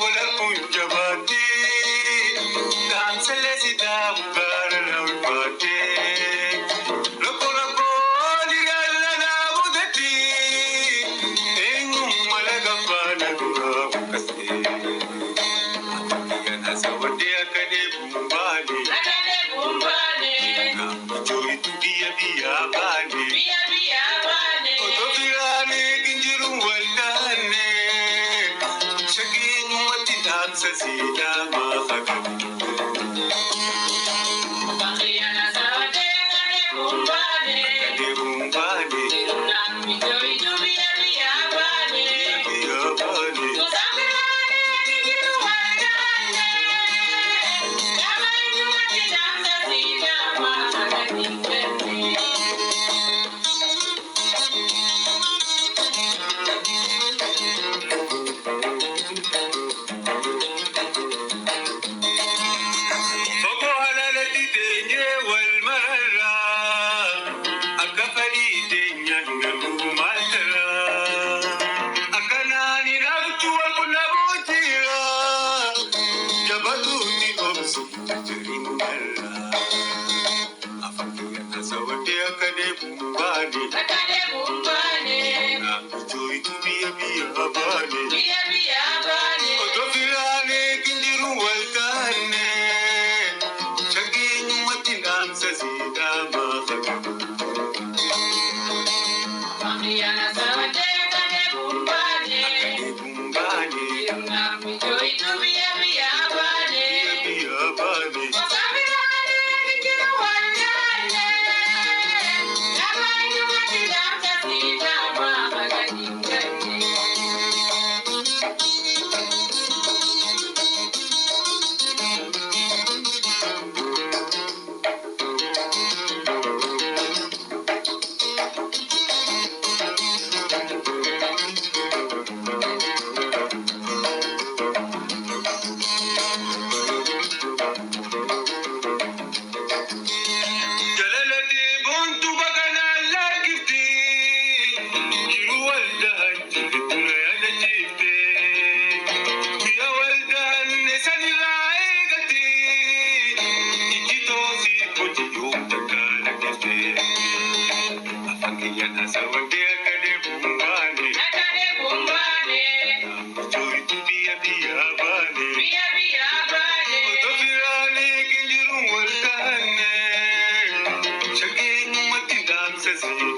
wala kunjabati kansale sida mugara rawpate rako rako digala na udati engum malaga pana dukase yana sawade akade bumbani na joy tudiya biya bani otofirani kinjiru waldane shagin wati dansa sida mahagani akade bumbani biya bani Fogo halalati denye wal marara akafari denya ngalu maltara akanani nabtu wal kunabutira jabaluti obsu jiringala afakiya nasawati akade bumbani na joy tubiya biya bani otofirane kinjiru waltane shagin wati dansa sida mahagani bumbani biya bani jalalati buntu bagana lakifti jiru walda jiduna yada chifte biya walda nesani raigati ikitosi poti yukta kala kifte afakiya nasawade akade bumbani joy tubiya biya bani otofirane kinjiru waltane shagin wati dansa sida